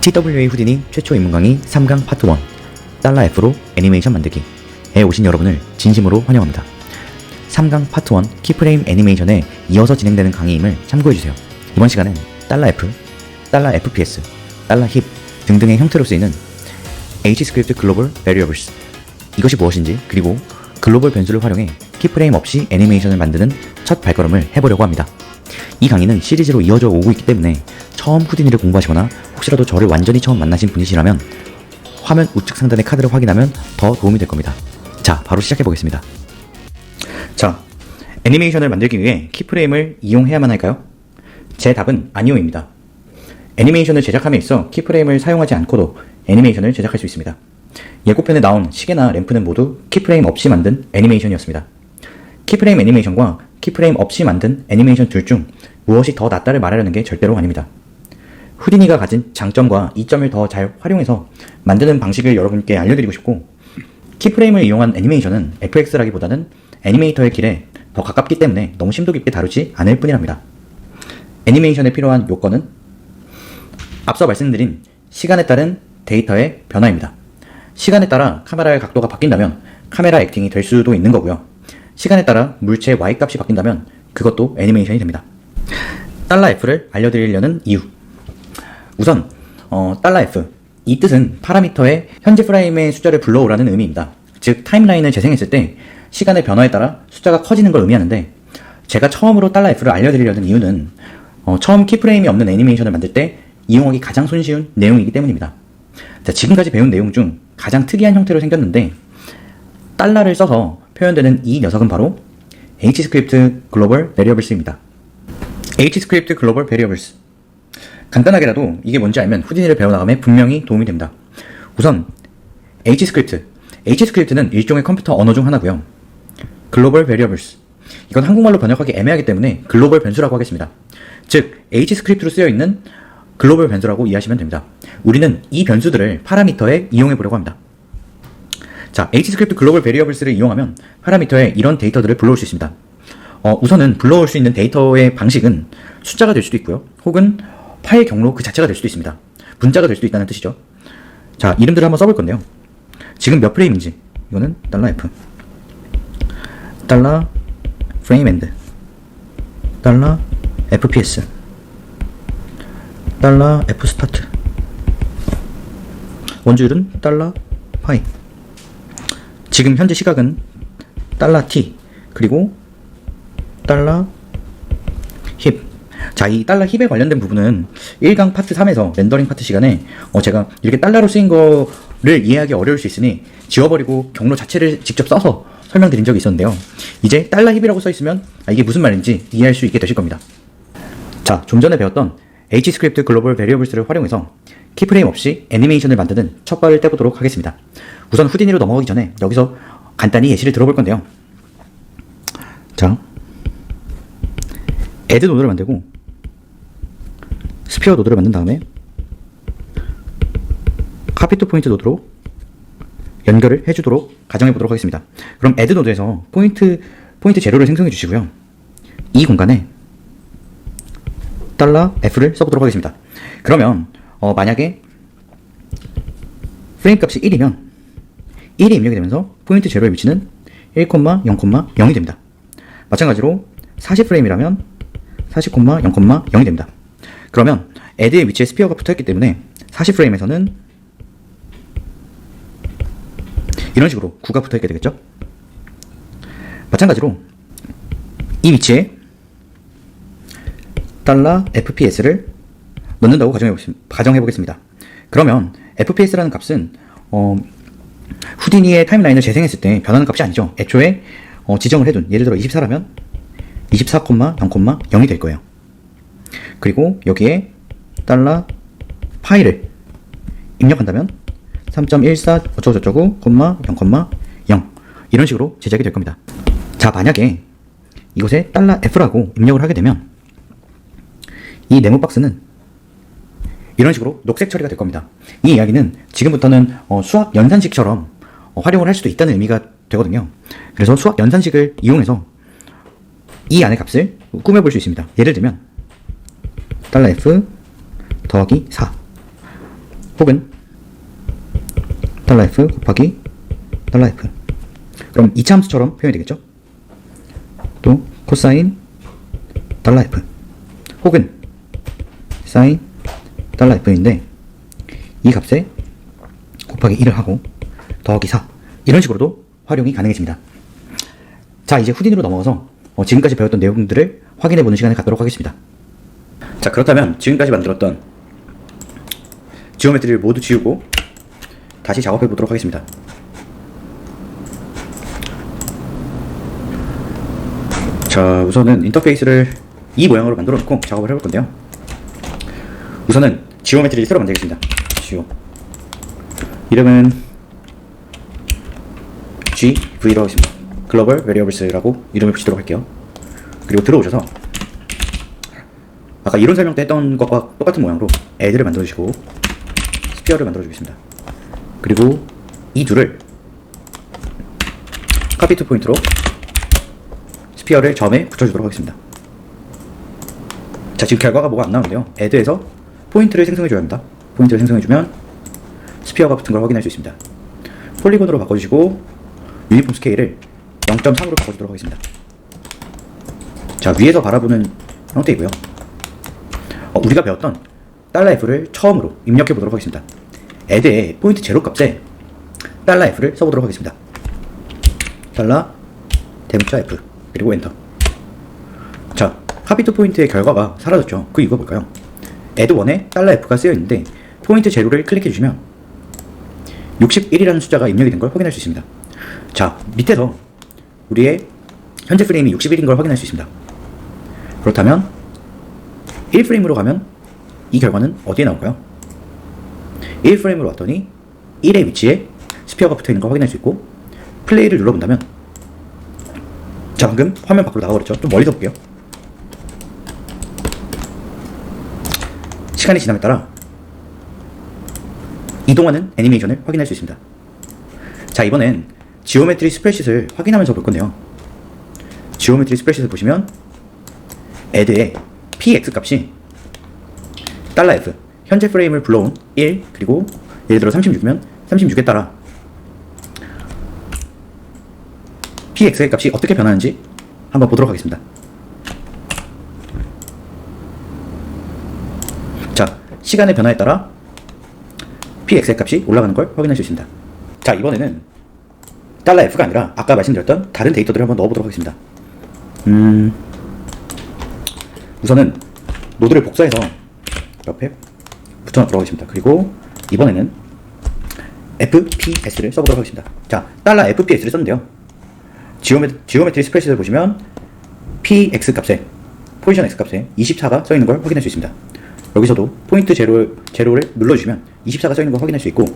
TWA 후디니 최초 입문 강의 3강 파트 1 달러 F로 애니메이션 만들기에 오신 여러분을 진심으로 환영합니다. 3강 파트 1 키프레임 애니메이션에 이어서 진행되는 강의임을 참고해주세요. 이번 시간은 달러 F, 달러 FPS, 달러 힙 등등의 형태로 쓰이는 H스크립트 글로벌 베리어블스 이것이 무엇인지, 그리고 글로벌 변수를 활용해 키프레임 없이 애니메이션을 만드는 첫 발걸음을 해보려고 합니다. 이 강의는 시리즈로 이어져 오고 있기 때문에 처음 후디니를 공부하시거나 혹시라도 저를 완전히 처음 만나신 분이시라면 화면 우측 상단의 카드를 확인하면 더 도움이 될 겁니다. 자, 바로 시작해보겠습니다. 자, 애니메이션을 만들기 위해 키프레임을 이용해야만 할까요? 제 답은 아니오입니다. 애니메이션을 제작함에 있어 키프레임을 사용하지 않고도 애니메이션을 제작할 수 있습니다. 예고편에 나온 시계나 램프는 모두 키프레임 없이 만든 애니메이션이었습니다. 키프레임 애니메이션과 키프레임 없이 만든 애니메이션 둘 중 무엇이 더 낫다를 말하려는 게 절대로 아닙니다. 후디니가 가진 장점과 이점을 더 잘 활용해서 만드는 방식을 여러분께 알려드리고 싶고, 키프레임을 이용한 애니메이션은 FX라기보다는 애니메이터의 길에 더 가깝기 때문에 너무 심도 깊게 다루지 않을 뿐이랍니다. 애니메이션에 필요한 요건은 앞서 말씀드린 시간에 따른 데이터의 변화입니다. 시간에 따라 카메라의 각도가 바뀐다면 카메라 액팅이 될 수도 있는 거고요. 시간에 따라 물체의 Y값이 바뀐다면 그것도 애니메이션이 됩니다. 달러 F를 알려드리려는 이유. 우선 달러 F, 이 뜻은 파라미터의 현재 프레임의 숫자를 불러오라는 의미입니다. 즉 타임라인을 재생했을 때 시간의 변화에 따라 숫자가 커지는 걸 의미하는데, 제가 처음으로 달러 F를 알려드리려는 이유는 처음 키프레임이 없는 애니메이션을 만들 때 이용하기 가장 손쉬운 내용이기 때문입니다. 자, 지금까지 배운 내용 중 가장 특이한 형태로 생겼는데, 달러를 써서 표현되는 이 녀석은 바로 H스크립트 글로벌 베리어블스입니다. H스크립트 글로벌 베리어블스, 간단하게라도 이게 뭔지 알면 후디니를 배워나감에 분명히 도움이 됩니다. 우선 H스크립트는 일종의 컴퓨터 언어 중 하나고요. 글로벌 베리어블스, 이건 한국말로 번역하기 애매하기 때문에 글로벌 변수라고 하겠습니다. 즉 H스크립트로 쓰여있는 글로벌 변수라고 이해하시면 됩니다. 우리는 이 변수들을 파라미터에 이용해 보려고 합니다. 자, H스크립트 글로벌 베리어블스를 이용하면 파라미터에 이런 데이터들을 불러올 수 있습니다. 우선은 불러올 수 있는 데이터의 방식은 숫자가 될 수도 있고요, 혹은 파일 경로 그 자체가 될 수도 있습니다. 문자가 될 수도 있다는 뜻이죠. 자, 이름들을 한번 써볼 건데요. 지금 몇 프레임인지, 이거는 달러 F, 달러 프레임 엔드, 달러 FPS, 달러 F 스타트, 원주율은 달러 파이, 지금 현재 시각은 달러 T, 그리고 달러 힙. 자, 이 달러 힙에 관련된 부분은 1강 파트 3에서 렌더링 파트 시간에 제가 이렇게 달러로 쓰인 거를 이해하기 어려울 수 있으니 지워버리고 경로 자체를 직접 써서 설명드린 적이 있었는데요. 이제 달러 힙이라고 써있으면 이게 무슨 말인지 이해할 수 있게 되실 겁니다. 자, 좀 전에 배웠던 H스크립트 글로벌 베리어블스를 활용해서 키프레임 없이 애니메이션을 만드는 첫 발을 떼보도록 하겠습니다. 우선 후디니로 넘어가기 전에 여기서 간단히 예시를 들어볼 건데요. 자, 애드 노드를 만들고 스피어 노드를 만든 다음에 카피 투 포인트 노드로 연결을 해주도록 가정해 보도록 하겠습니다. 그럼 애드 노드에서 포인트 제로를 생성해 주시고요. 이 공간에 달러 F를 써보도록 하겠습니다. 그러면 만약에 프레임 값이 1이면 1이 입력이 되면서 포인트 제로의 위치는 1,0,0이 됩니다. 마찬가지로 40프레임이라면 40,0,0이 됩니다. 그러면 애드의 위치에 스피어가 붙어있기 때문에 40프레임에서는 이런 식으로 9가 붙어있게 되겠죠. 마찬가지로 이 위치에 달러 FPS를 넣는다고 가정해 보겠습니다. 그러면 FPS라는 값은 후디니의 타임라인을 재생했을 때 변하는 값이 아니죠. 애초에 지정을 해둔, 예를 들어 24라면 24,0,0이 될 거예요. 그리고 여기에 달러 파이를 입력한다면 3.14 어쩌고저쩌고 0,0 이런 식으로 제작이 될 겁니다. 자, 만약에 이곳에 달러 F라고 입력을 하게 되면 이 네모 박스는 이런 식으로 녹색 처리가 될 겁니다. 이 이야기는 지금부터는 수학 연산식처럼 활용을 할 수도 있다는 의미가 되거든요. 그래서 수학 연산식을 이용해서 이 안의 값을 꾸며볼 수 있습니다. 예를 들면 달러 F 더하기 4 혹은 $f 곱하기 $f. 그럼 2차 함수처럼 표현이 되겠죠? 또 코사인 $f 혹은 사인 $f인데 이 값에 곱하기 1을 하고 더하기 4, 이런 식으로도 활용이 가능해집니다. 자, 이제 후딘으로 넘어가서 지금까지 배웠던 내용들을 확인해보는 시간을 갖도록 하겠습니다. 자, 그렇다면 지금까지 만들었던 지오메트리를 모두 지우고 다시 작업해보도록 하겠습니다. 자, 우선은 인터페이스를 이 모양으로 만들어 놓고 작업을 해볼 건데요. 우선은 지오메트리를 새로 만들겠습니다. 지오, 이름은 GV로 하겠습니다. 글로벌 베리어블스라고 이름을 붙이도록 할게요. 그리고 들어오셔서 아까 이론 설명 때 했던 것과 똑같은 모양으로 애들을 만들어주시고 스피어를 만들어주겠습니다. 그리고 이 둘을 카피 투 포인트로 스피어를 점에 붙여주도록 하겠습니다. 자, 지금 결과가 뭐가 안 나오는데요. 애드에서 포인트를 생성해줘야 합니다. 포인트를 생성해주면 스피어가 붙은 걸 확인할 수 있습니다. 폴리곤으로 바꿔주시고 유니폼 스케일을 0.3으로 바꿔주도록 하겠습니다. 자, 위에서 바라보는 형태이고요. 우리가 배웠던 $f를 처음으로 입력해 보도록 하겠습니다. 애드의 포인트 제로 값에 $f를 써보도록 하겠습니다. 대문자 $f 그리고 엔터. 자, 카피 투 포인트의 결과가 사라졌죠. 그 이유가 뭘까요? 애드1에 $f가 쓰여있는데 포인트 제로를 클릭해 주시면 61이라는 숫자가 입력이 된 걸 확인할 수 있습니다. 자, 밑에서 우리의 현재 프레임이 61인 걸 확인할 수 있습니다. 그렇다면 1프레임으로 가면 이 결과는 어디에 나올까요? 1프레임으로 왔더니 1의 위치에 스피어가 붙어있는 걸 확인할 수 있고, 플레이를 눌러본다면, 자, 방금 화면 밖으로 나가버렸죠. 좀 멀리서 볼게요. 시간이 지남에 따라 이동하는 애니메이션을 확인할 수 있습니다. 자, 이번엔 지오메트리 스프레드킷을 확인하면서 볼 건데요. 지오메트리 스프레드킷을 보시면 애드의 px 값이 $f, 현재 프레임을 불러온 1, 그리고 예를 들어 36이면 36에 따라 px의 값이 어떻게 변하는지 한번 보도록 하겠습니다. 자, 시간의 변화에 따라 px의 값이 올라가는 걸 확인할 수 있습니다. 자, 이번에는 $f가 아니라 아까 말씀드렸던 다른 데이터들을 한번 넣어보도록 하겠습니다. 우선은 노드를 복사해서 옆에 붙여놓도록 하겠습니다. 그리고 이번에는 fps를 써보도록 하겠습니다. 자, $fps를 썼는데요. 지오메트리 스프레드킷을 보시면 px 값에, 포지션 x 값에 24가 써있는 걸 확인할 수 있습니다. 여기서도 포인트 제로를 눌러주시면 24가 써있는 걸 확인할 수 있고,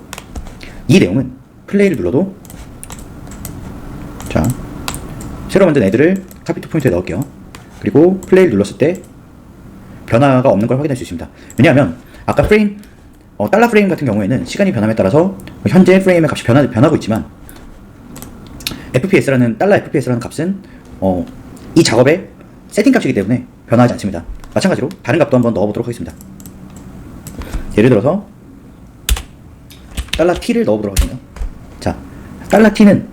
이 내용은 플레이를 눌러도, 자, 새로 만든 애들을 카피 투 포인트에 넣을게요. 그리고 플레이를 눌렀을 때 변화가 없는 걸 확인할 수 있습니다. 왜냐하면 아까 프레임, 달러 프레임 같은 경우에는 시간이 변함에 따라서 현재 프레임의 값이 변하고 있지만, 달러 FPS라는 값은 이 작업의 세팅 값이기 때문에 변화하지 않습니다. 마찬가지로 다른 값도 한번 넣어보도록 하겠습니다. 예를 들어서 $t를 넣어보도록 하겠습니다. 자, $t는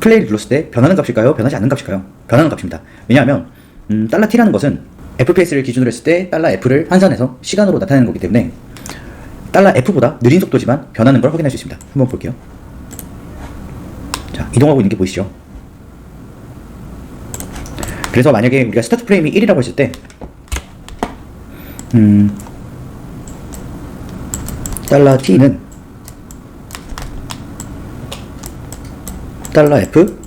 플레이를 눌렀을 때 변하는 값일까요? 변하지 않는 값일까요? 변하는 값입니다. 왜냐하면 $t라는 것은 FPS를 기준으로 했을 때 $f를 환산해서 시간으로 나타내는 거기 때문에 $f보다 느린 속도지만 변하는 걸 확인할 수 있습니다. 한번 볼게요. 자, 이동하고 있는 게 보이시죠? 그래서 만약에 우리가 스타트 프레임이 1이라고 했을 때 $t는 $f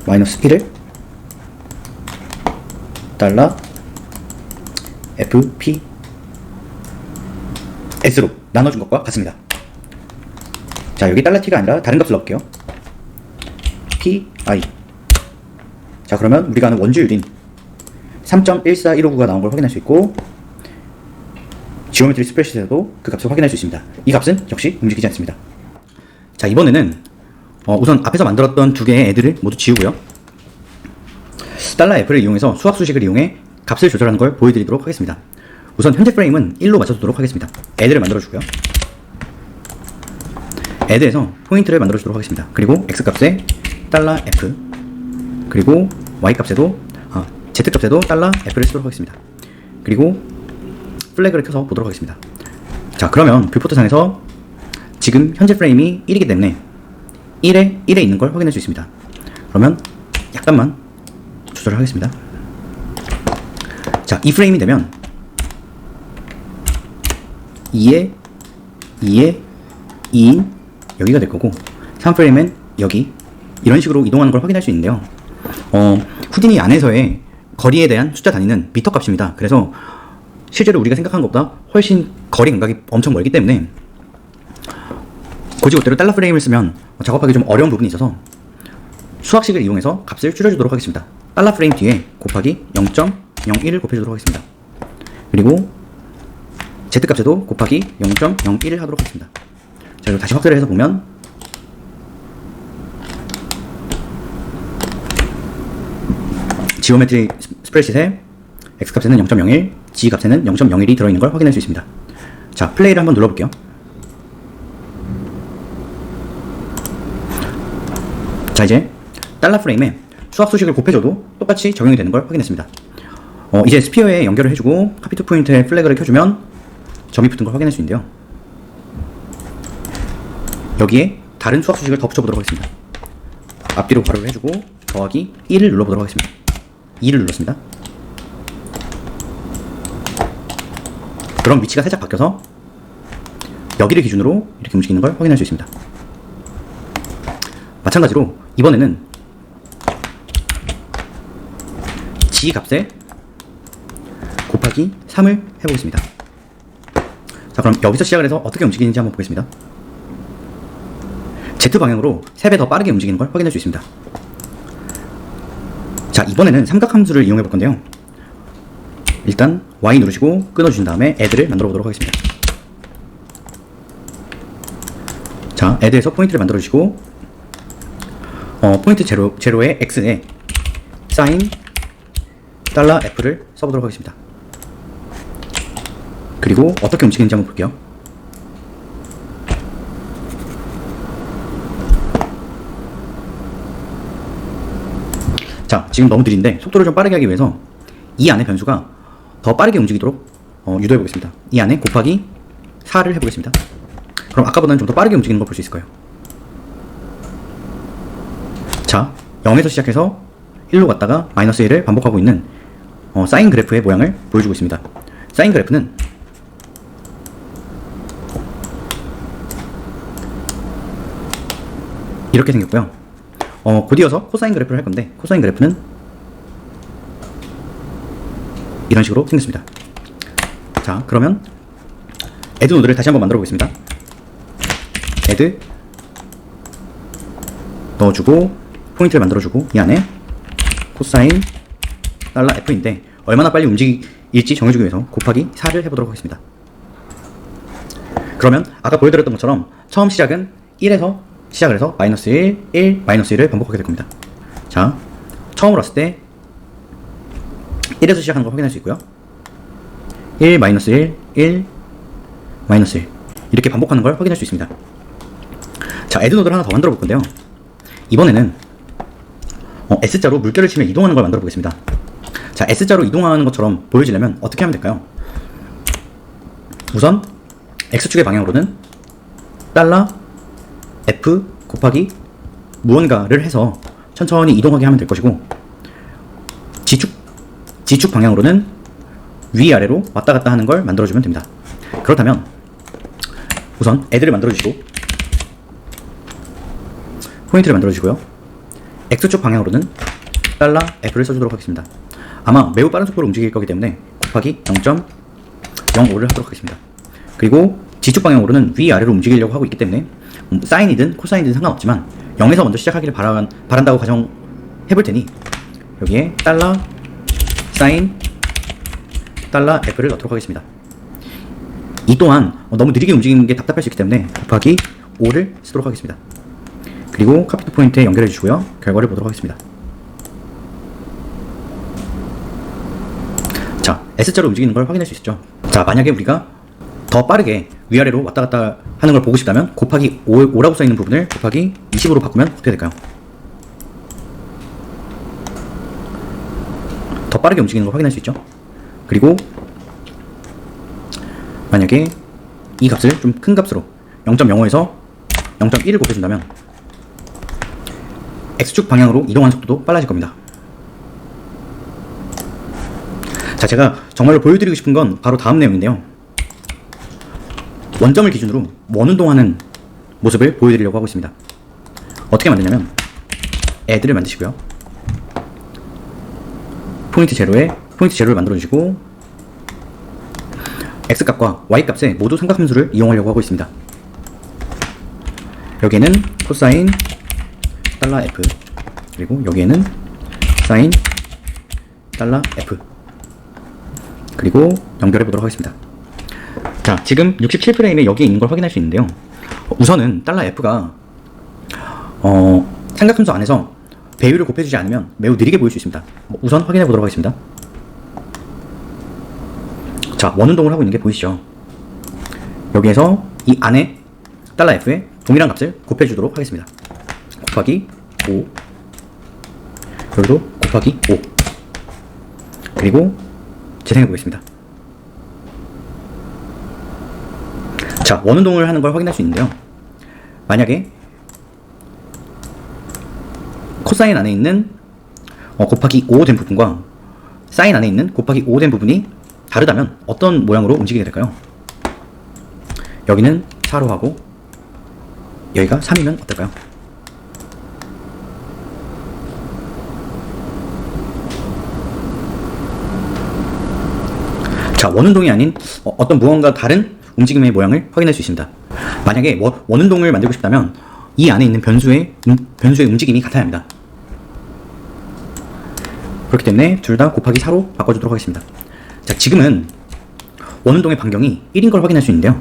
마이너스 1을 $fps로 나눠준 것과 같습니다. 자, 여기 $t가 아니라 다른 값을 넣을게요. pi. 자, 그러면 우리가 아는 원주율인 3.14159가 나온 걸 확인할 수 있고, 지오메트리 스프레드킷에서도 그 값을 확인할 수 있습니다. 이 값은 역시 움직이지 않습니다. 자, 이번에는 우선 앞에서 만들었던 두 개의 애들을 모두 지우고요. $f를 이용해서 수학 수식을 이용해 값을 조절하는 걸 보여드리도록 하겠습니다. 우선 현재 프레임은 1로 맞춰두도록 하겠습니다. 애드를 만들어주고요. 애드에서 포인트를 만들어주도록 하겠습니다. 그리고 X값에 $F, 그리고 Y값에도 Z값에도 $F를 쓰도록 하겠습니다. 그리고 플래그를 켜서 보도록 하겠습니다. 자, 그러면 뷰포트상에서 지금 현재 프레임이 1이기 때문에 1에 있는 걸 확인할 수 있습니다. 그러면 약간만 조절을 하겠습니다. 자, 이 프레임이 되면 2에 2인 여기가 될 거고, 3프레임은 여기, 이런 식으로 이동하는 걸 확인할 수 있는데요. 후디니 안에서의 거리에 대한 숫자 단위는 미터 값입니다. 그래서 실제로 우리가 생각한 것보다 훨씬 거리 감각이 엄청 멀기 때문에 곧이곧대로 달러 프레임을 쓰면 작업하기 좀 어려운 부분이 있어서 수학식을 이용해서 값을 줄여주도록 하겠습니다. 달러 프레임 뒤에 곱하기 0.01을 곱해주도록 하겠습니다. 그리고 Z값에도 곱하기 0.01을 하도록 하겠습니다. 자, 그리고 다시 확대를 해서 보면 지오메트리 스프레드시트에 X값에는 0.01, G값에는 0.01이 들어있는 걸 확인할 수 있습니다. 자, 플레이를 한번 눌러볼게요. 자, 이제 달러 프레임에 수학 수식을 곱해줘도 똑같이 적용이 되는 걸 확인했습니다. 이제 스피어에 연결을 해주고 카피 투 포인트에 플래그를 켜주면 점이 붙은 걸 확인할 수 있는데요. 여기에 다른 수학 수식을 더 붙여보도록 하겠습니다. 앞뒤로 괄호를 해주고 더하기 1을 눌러보도록 하겠습니다. 2를 눌렀습니다. 그럼 위치가 살짝 바뀌어서 여기를 기준으로 이렇게 움직이는 걸 확인할 수 있습니다. 마찬가지로 이번에는 G 값에 곱하기 3을 해보겠습니다. 자, 그럼 여기서 시작을 해서 어떻게 움직이는지 한번 보겠습니다. Z 방향으로 3배 더 빠르게 움직이는 걸 확인할 수 있습니다. 자, 이번에는 삼각함수를 이용해 볼 건데요. 일단 Y 누르시고 끊어주신 다음에 애드를 만들어 보도록 하겠습니다. 자, 애드에서 포인트를 만들어 주시고 포인트 제로의 X에 사인 $F를 써보도록 하겠습니다. 그리고 어떻게 움직이는지 한번 볼게요. 자, 지금 너무 느린데 속도를 좀 빠르게 하기 위해서 이 안에 변수가 더 빠르게 움직이도록 유도해 보겠습니다. 이 안에 곱하기 4를 해보겠습니다. 그럼 아까보다는 좀 더 빠르게 움직이는 걸 볼 수 있을 거예요. 자, 0에서 시작해서 1로 갔다가 마이너스 1을 반복하고 있는 사인 그래프의 모양을 보여주고 있습니다. 사인 그래프는 이렇게 생겼고요. 곧이어서 코사인 그래프를 할 건데, 코사인 그래프는 이런 식으로 생겼습니다. 자, 그러면 애드 노드를 다시 한번 만들어 보겠습니다. 애드 넣어주고 포인트를 만들어주고 이 안에 코사인 $F인데 얼마나 빨리 움직일지 정해주기 위해서 곱하기 4를 해보도록 하겠습니다. 그러면 아까 보여드렸던 것처럼 처음 시작은 1에서 시작을 해서 마이너스 1, 1, 마이너스 1을 반복하게 될 겁니다. 자, 처음으로 왔을 때 1에서 시작하는 걸 확인할 수 있고요. 1, 마이너스 1, 1, 마이너스 1 이렇게 반복하는 걸 확인할 수 있습니다. 자, 애드 노드를 하나 더 만들어 볼 건데요. 이번에는 S자로 물결을 치며 이동하는 걸 만들어 보겠습니다. 자, S자로 이동하는 것처럼 보여지려면 어떻게 하면 될까요? 우선 X축의 방향으로는 $F 곱하기 무언가를 해서 천천히 이동하게 하면 될 것이고, G축 방향으로는 위아래로 왔다 갔다 하는 걸 만들어주면 됩니다. 그렇다면 우선 애들을 만들어주시고 포인트를 만들어주시고요. X축 방향으로는 $F를 써주도록 하겠습니다. 아마 매우 빠른 속도로 움직일 거기 때문에 곱하기 0.05를 하도록 하겠습니다. 그리고 G축 방향으로는 위아래로 움직이려고 하고 있기 때문에 사인이든 코사인이든 상관없지만 0에서 먼저 시작하기를 바란다고 가정해볼 테니 여기에 $사인 $F를 넣도록 하겠습니다. 이 또한 너무 느리게 움직이는 게 답답할 수 있기 때문에 곱하기 5를 쓰도록 하겠습니다. 그리고 카피 투 포인트에 연결해 주시고요. 결과를 보도록 하겠습니다. 자, S자로 움직이는 걸 확인할 수 있죠. 자, 만약에 우리가 더 빠르게 위아래로 왔다 갔다 하는 걸 보고 싶다면 곱하기 5라고 써있는 부분을 곱하기 20으로 바꾸면 어떻게 될까요? 더 빠르게 움직이는 걸 확인할 수 있죠. 그리고 만약에 이 값을 좀 큰 값으로 0.05에서 0.1을 곱해준다면 X축 방향으로 이동하는 속도도 빨라질 겁니다. 자, 제가 정말로 보여드리고 싶은 건 바로 다음 내용인데요. 원점을 기준으로 원운동하는 모습을 보여드리려고 하고 있습니다. 어떻게 만드냐면 애들을 만드시고요. 포인트 제로를 만들어주시고 X값과 Y값에 모두 삼각함수를 이용하려고 하고 있습니다. 여기에는 코사인 달러 F, 그리고 여기에는 사인 달러 F, 그리고 연결해 보도록 하겠습니다. 자, 지금 67프레임에 여기에 있는 걸 확인할 수 있는데요. 우선은 달러 F가 삼각함수 안에서 배율을 곱해주지 않으면 매우 느리게 보일 수 있습니다. 우선 확인해 보도록 하겠습니다. 자, 원운동을 하고 있는 게 보이시죠? 여기에서 이 안에 달러 F에 동일한 값을 곱해주도록 하겠습니다. 곱하기 5, 여기도 곱하기 5, 그리고 재생해 보겠습니다. 자, 원운동을 하는 걸 확인할 수 있는데요. 만약에 코사인 안에 있는 곱하기 5 된 부분과 사인 안에 있는 곱하기 5 된 부분이 다르다면 어떤 모양으로 움직이게 될까요? 여기는 4로 하고 여기가 3이면 어떨까요? 자, 원운동이 아닌 어떤 무언가 다른 움직임의 모양을 확인할 수 있습니다. 만약에 원운동을 만들고 싶다면 이 안에 있는 변수의 움직임이 같아야 합니다. 그렇기 때문에 둘 다 곱하기 4로 바꿔주도록 하겠습니다. 자, 지금은 원운동의 반경이 1인 걸 확인할 수 있는데요.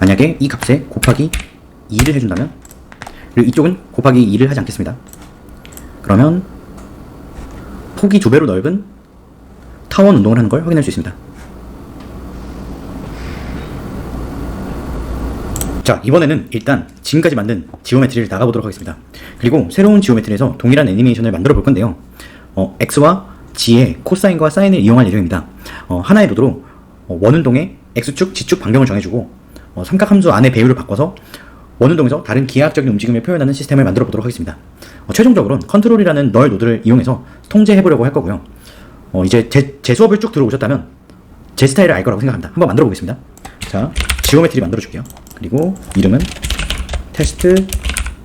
만약에 이 값에 곱하기 2를 해준다면, 그리고 이쪽은 곱하기 2를 하지 않겠습니다. 그러면 폭이 2배로 넓은 타원 운동을 하는 걸 확인할 수 있습니다. 자, 이번에는 일단 지금까지 만든 지오메트리를 나가보도록 하겠습니다. 그리고 새로운 지오메트리에서 동일한 애니메이션을 만들어 볼 건데요. X와 G의 코사인과 사인을 이용할 예정입니다. 하나의 노드로 원운동의 X축, G축 반경을 정해주고 삼각함수 안의 배율을 바꿔서 원운동에서 다른 기하학적인 움직임을 표현하는 시스템을 만들어 보도록 하겠습니다. 최종적으로는 컨트롤이라는 널 노드를 이용해서 통제해 보려고 할 거고요. 이제 제 수업을 쭉 들어오셨다면 제 스타일을 알 거라고 생각합니다. 한번 만들어 보겠습니다. 자, 지오메트리 만들어 줄게요. 그리고 이름은 테스트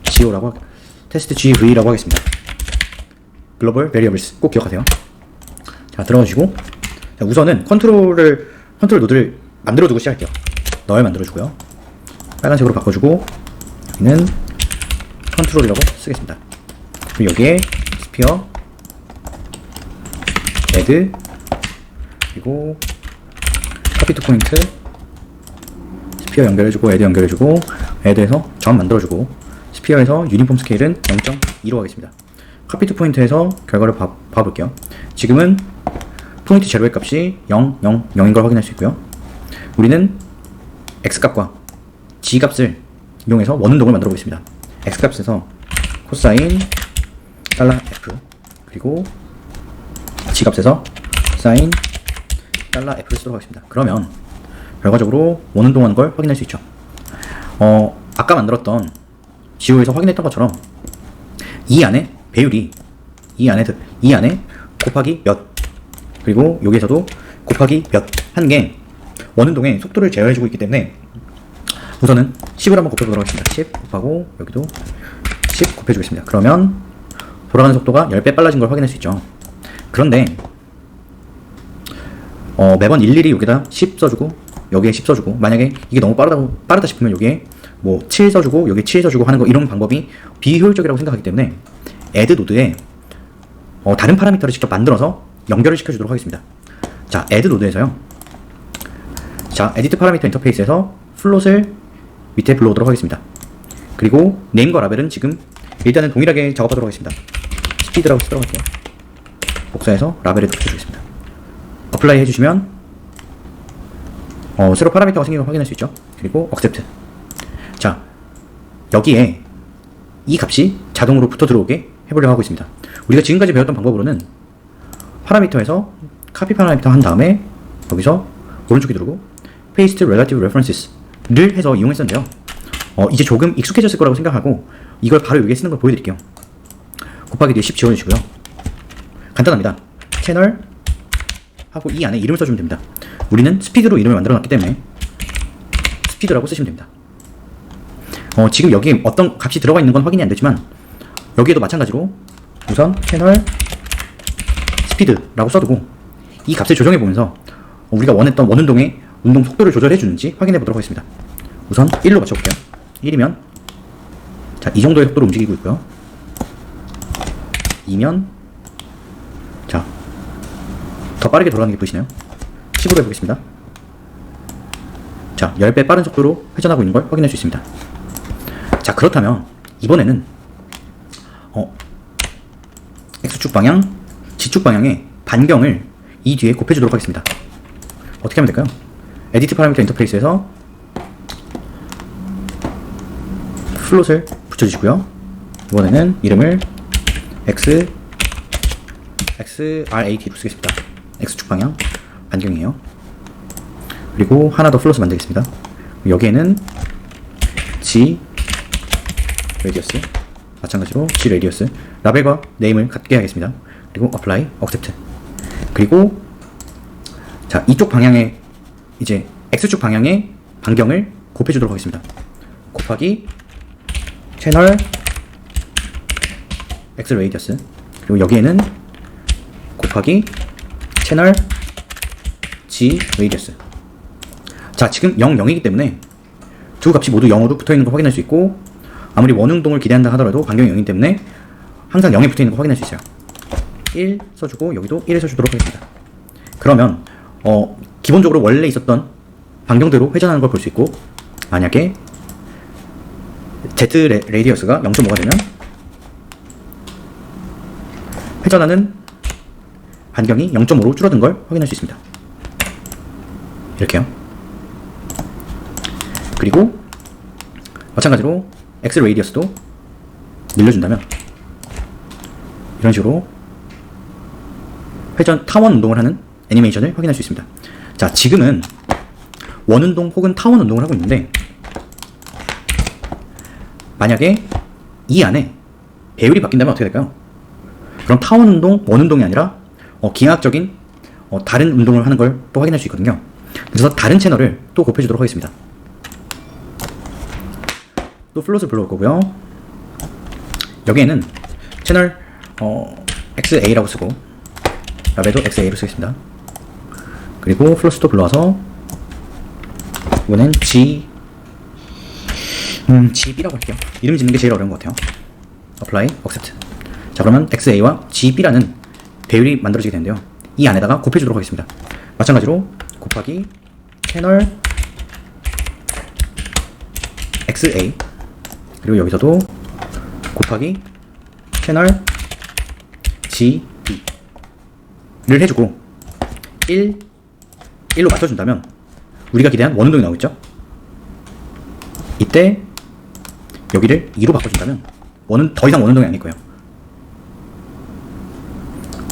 GV라고 하겠습니다. 글로벌 베리어블스 꼭 기억하세요. 자, 들어가시고, 자, 우선은 컨트롤 노드를 만들어주고 시작할게요. 널 만들어주고요. 빨간색으로 바꿔주고, 여기는 컨트롤이라고 쓰겠습니다. 그리고 여기에 스피어, 애드, 그리고 카피 투 포인트, 스피어 연결해주고, 애드 연결해주고, 애드에서 점 만들어주고, 스피어에서 유니폼 스케일은 0.2로 하겠습니다. 카피 투 포인트에서 결과를 봐볼게요. 지금은 포인트 제로의 값이 0, 0, 0인 걸 확인할 수 있고요. 우리는 X값과 G값을 이용해서 원운동을 만들어 보겠습니다. X값에서 코사인 달러 F, 그리고 G값에서 사인 달러 F를 쓰도록 하겠습니다. 그러면 결과적으로 원운동하는 걸 확인할 수 있죠. 아까 만들었던 지오에서 확인했던 것처럼 이 안에 배율이 이 안에 곱하기 몇, 그리고 여기에서도 곱하기 몇 한 게 원운동의 속도를 제어해주고 있기 때문에 우선은 10을 한번 곱해보도록 하겠습니다. 10 곱하고 여기도 10 곱해주겠습니다. 그러면 돌아가는 속도가 10배 빨라진 걸 확인할 수 있죠. 그런데 매번 일일이 여기다 10 써주고 여기에 10 써주고, 만약에 이게 너무 빠르다 싶으면 여기에 뭐 7 써주고 여기에 7 써주고 하는 거, 이런 방법이 비효율적이라고 생각하기 때문에 애드 노드에 다른 파라미터를 직접 만들어서 연결을 시켜주도록 하겠습니다. 자, 애드 노드에서요. 자, 에디트 파라미터 인터페이스에서 플롯을 밑에 불러오도록 하겠습니다. 그리고 네임과 라벨은 지금 일단은 동일하게 작업하도록 하겠습니다. 스피드라고 쓰도록 할게요. 복사해서 라벨에 붙여주겠습니다. 어플라이 해주시면 새로 파라미터가 생긴 걸 확인할 수 있죠. 그리고 accept. 자, 여기에 이 값이 자동으로 붙어 들어오게 해보려고 하고 있습니다. 우리가 지금까지 배웠던 방법으로는 파라미터에서 카피 파라미터 한 다음에 여기서 오른쪽에 누르고 paste relative references를 해서 이용했었는데요. 이제 조금 익숙해졌을 거라고 생각하고 이걸 바로 여기에 쓰는 걸 보여드릴게요. 곱하기 뒤에 10 지워주시고요. 간단합니다. 채널 하고 이 안에 이름을 써주면 됩니다. 우리는 스피드로 이름을 만들어놨기 때문에 스피드라고 쓰시면 됩니다. 지금 여기에 어떤 값이 들어가 있는 건 확인이 안 되지만 여기에도 마찬가지로 우선 채널 스피드라고 써두고 이 값을 조정해 보면서 우리가 원했던 원운동의 운동 속도를 조절해 주는지 확인해 보도록 하겠습니다. 우선 1로 맞춰볼게요. 1이면 자, 이 정도의 속도로 움직이고 있고요. 2면 자, 더 빠르게 돌아가는 게 보이시나요? 10으로 해보겠습니다. 자, 10배 빠른 속도로 회전하고 있는 걸 확인할 수 있습니다. 자, 그렇다면 이번에는 X축 방향, G축 방향의 반경을 이 뒤에 곱해주도록 하겠습니다. 어떻게 하면 될까요? 에디트 파라미터 인터페이스에서 플롯을 붙여주시고요. 이번에는 이름을 XRAT로 쓰겠습니다. X축 방향 반경이에요. 그리고 하나 더 플롯을 만들겠습니다. 여기에는 G 레디어스, 마찬가지로 G 레디어스, 라벨과 네임을 같게 하겠습니다. 그리고 apply, accept. 그리고 자, 이쪽 방향의 이제 X축 방향의 반경을 곱해주도록 하겠습니다. 곱하기 채널 X 레디어스, 그리고 여기에는 곱하기 채널 G 레디어스. 자, 지금 0, 0이기 때문에 두 값이 모두 0으로 붙어있는 걸 확인할 수 있고, 아무리 원운동을 기대한다 하더라도 반경이 0이기 때문에 항상 0에 붙어있는 걸 확인할 수 있어요. 1 써주고 여기도 1을 써주도록 하겠습니다. 그러면 기본적으로 원래 있었던 반경대로 회전하는 걸 볼 수 있고, 만약에 Z 레디어스가 0.5가 되면 회전하는 반경이 0.5로 줄어든 걸 확인할 수 있습니다. 이렇게요. 그리고 마찬가지로 X 레디어스도 늘려준다면 이런 식으로 회전 타원 운동을 하는 애니메이션을 확인할 수 있습니다. 자, 지금은 원운동 혹은 타원 운동을 하고 있는데, 만약에 이 안에 배율이 바뀐다면 어떻게 될까요? 그럼 타원 운동, 원운동이 아니라 기하학적인 다른 운동을 하는 걸 또 확인할 수 있거든요. 그래서 다른 채널을 또 곱해주도록 하겠습니다. 또 플롯을 불러올 거고요. 여기에는 채널 XA라고 쓰고 라벨도 XA로 쓰겠습니다. 그리고 플러스도 불러와서 이번엔 GB라고 할게요. 이름 짓는 게 제일 어려운 것 같아요. apply, accept. 자, 그러면 XA와 GB라는 배율이 만들어지게 되는데요. 이 안에다가 곱해주도록 하겠습니다. 마찬가지로 곱하기 채널 XA, 그리고 여기서도 곱하기 채널 GB를 해주고 1로 맞춰준다면 우리가 기대한 원운동이 나오겠죠? 이때 여기를 2로 바꿔준다면 더 이상 원운동이 아닐 거예요.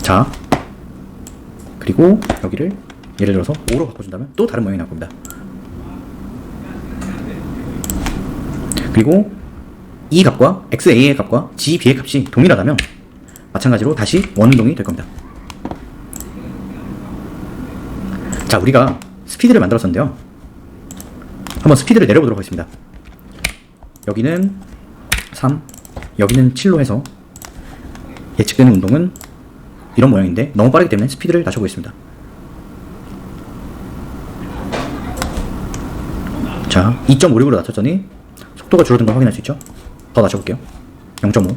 자, 그리고 여기를 예를 들어서 5로 바꿔준다면 또 다른 모양이 나올 겁니다. 그리고 이 값과 XA의 값과 GB의 값이 동일하다면 마찬가지로 다시 원운동이 될 겁니다. 자, 우리가 스피드를 만들었었는데요. 한번 스피드를 내려보도록 하겠습니다. 여기는 3, 여기는 7로 해서 예측되는 운동은 이런 모양인데 너무 빠르기 때문에 스피드를 낮춰보겠습니다. 자, 2.56으로 낮췄더니 속도가 줄어든 걸 확인할 수 있죠. 더 낮춰볼게요. 0.5.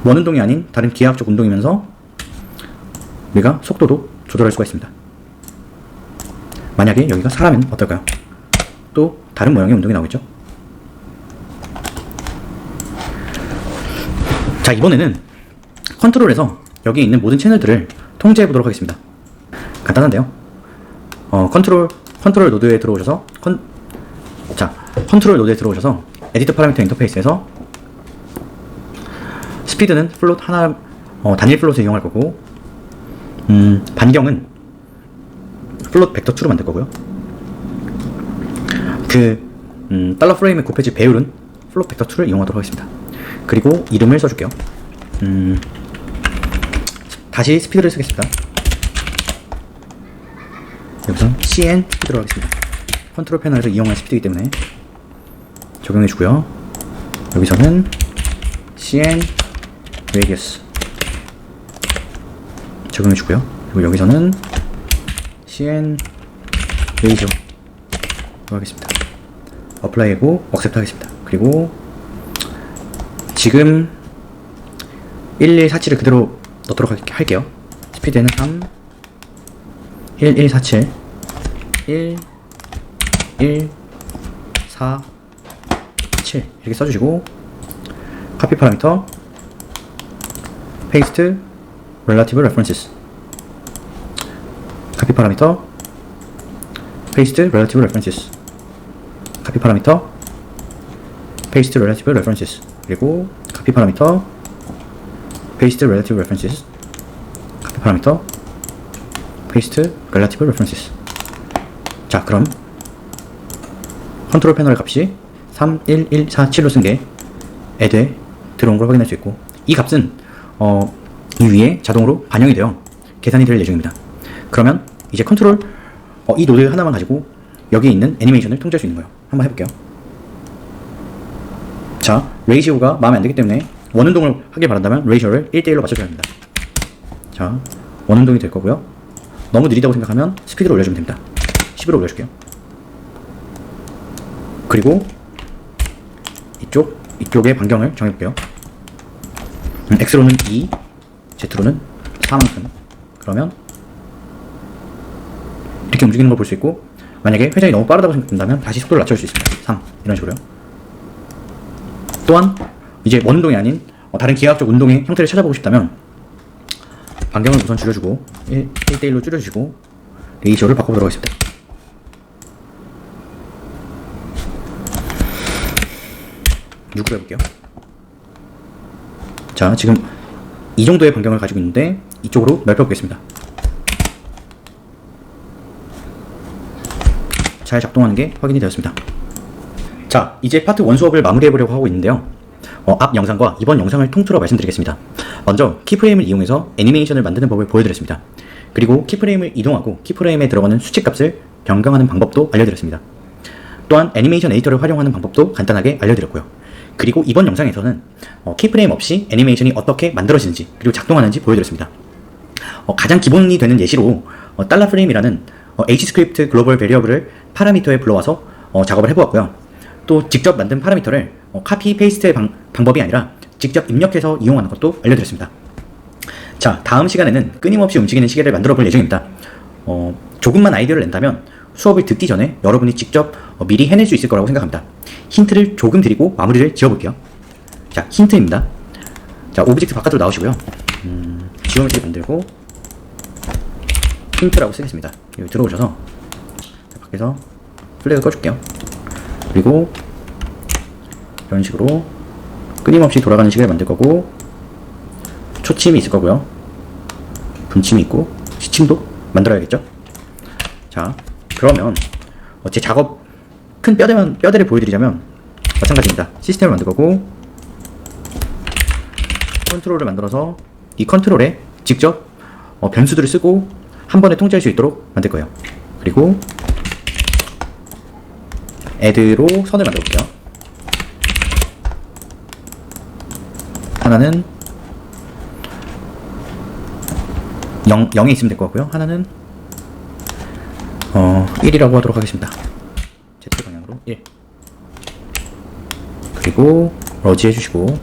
원운동이 아닌 다른 기하학적 운동이면서 우리가 속도도 조절할 수가 있습니다. 만약에 여기가 사람은 어떨까요? 또 다른 모양의 운동이 나오겠죠. 자, 이번에는 컨트롤에서 여기 있는 모든 채널들을 통제해 보도록 하겠습니다. 간단한데요. 컨트롤 노드에 들어오셔서 컨트롤 노드에 들어오셔서 에디터 파라미터 인터페이스에서 스피드는 플롯 하나, 단일 플롯을 이용할 거고, 반경은 플롯 벡터 2로 만들 거고요. 달러 프레임의 곱해질 배율은 플롯 벡터 2를 이용하도록 하겠습니다. 그리고 이름을 써줄게요. 다시 스피드를 쓰겠습니다. 여기서 CN 스피드로 하겠습니다. 컨트롤 패널에서 이용할 스피드이기 때문에 적용해주고요. 여기서는 CN radius 적용해주고요. 그리고 여기서는 CN ratio 하겠습니다. 어플라이하고 억셉트 하겠습니다. 그리고 지금 1147을 그대로 넣도록 할게요. 스피드는 3 1147 1 1 4 7 이렇게 써주시고, 카피 파라미터 paste relative references, 카피 파라미터 paste relative references, 카피 파라미터 paste relative references, 그리고 카피 파라미터 paste relative references, 카피 파라미터 paste relative references. 자, 그럼 컨트롤 패널 값이 31147로 쓴 게 add에 들어온 걸 확인할 수 있고, 이 값은 이 위에 자동으로 반영이 되어 계산이 될 예정입니다. 그러면 이제 컨트롤 이 노드 하나만 가지고 여기에 있는 애니메이션을 통제할 수 있는 거예요. 한번 해볼게요. 자, 레이시오가 마음에 안 들기 때문에 원운동을 하길 바란다면 레이시오를 1대1로 맞춰줘야 합니다. 자, 원운동이 될 거고요. 너무 느리다고 생각하면 스피드를 올려주면 됩니다. 10으로 올려줄게요. 그리고 이쪽의 반경을 정해볼게요. X로는 2, Z로는 4만큼. 그러면 이렇게 움직이는 걸 볼 수 있고, 만약에 회전이 너무 빠르다고 생각된다면 다시 속도를 낮춰줄 수 있습니다. 3, 이런 식으로요. 또한 이제 원운동이 아닌 다른 기하학적 운동의 형태를 찾아보고 싶다면 반경을 우선 줄여주고 1대1로 줄여주시고 레이시오를 바꿔보도록 하겠습니다. 육으로 해볼게요. 자, 지금 이 정도의 반경을 가지고 있는데 이쪽으로 넓혀보겠습니다. 잘 작동하는 게 확인이 되었습니다. 자, 이제 파트 1 수업을 마무리해보려고 하고 있는데요. 앞 영상과 이번 영상을 통틀어 말씀드리겠습니다. 먼저 키프레임을 이용해서 애니메이션을 만드는 법을 보여드렸습니다. 그리고 키프레임을 이동하고 키프레임에 들어가는 수치값을 변경하는 방법도 알려드렸습니다. 또한 애니메이션 에디터를 활용하는 방법도 간단하게 알려드렸고요. 그리고 이번 영상에서는 키프레임 없이 애니메이션이 어떻게 만들어지는지 그리고 작동하는지 보여드렸습니다. 가장 기본이 되는 예시로 달러 프레임이라는 H스크립트 글로벌 베리어블을 파라미터에 불러와서 작업을 해보았고요. 또 직접 만든 파라미터를 카피 페이스트의 방법이 아니라 직접 입력해서 이용하는 것도 알려드렸습니다. 자, 다음 시간에는 끊임없이 움직이는 시계를 만들어 볼 예정입니다. 조금만 아이디어를 낸다면 수업을 듣기 전에 여러분이 직접 미리 해낼 수 있을 거라고 생각합니다. 힌트를 조금 드리고 마무리를 지어볼게요. 자, 힌트입니다. 자, 오브젝트 바깥으로 나오시고요. 지오메트리 만들고 힌트라고 쓰겠습니다. 여기 들어오셔서 밖에서 플래그 꺼줄게요. 그리고 이런 식으로 끊임없이 돌아가는 시계를 만들 거고, 초침이 있을 거고요. 분침이 있고 시침도 만들어야겠죠. 자, 그러면 제 작업 큰 뼈대를 보여드리자면 마찬가지입니다. 시스템을 만들 거고 컨트롤을 만들어서 이 컨트롤에 직접 변수들을 쓰고 한 번에 통제할 수 있도록 만들 거예요. 그리고 add로 선을 만들어 볼게요. 하나는 0에 있으면 될 것 같고요. 하나는 1이라고 하도록 하겠습니다. Z 방향으로 1. 그리고 러지 해주시고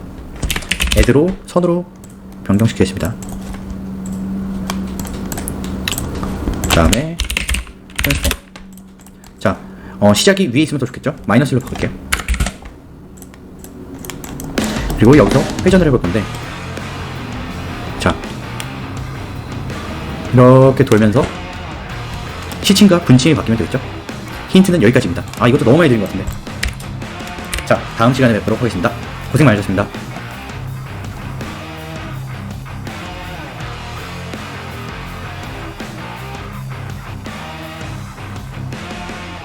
add로 선으로 변경시키겠습니다. 그 다음에 트랜스폼. 자, 시작이 위에 있으면 더 좋겠죠? 마이너스로 바꿀게요. 그리고 여기서 회전을 해볼 건데, 자, 이렇게 돌면서 시침과 분침이 바뀌면 되겠죠? 힌트는 여기까지입니다. 아, 이것도 너무 많이 드린 것 같은데. 자, 다음 시간에 뵙도록 하겠습니다. 고생 많으셨습니다.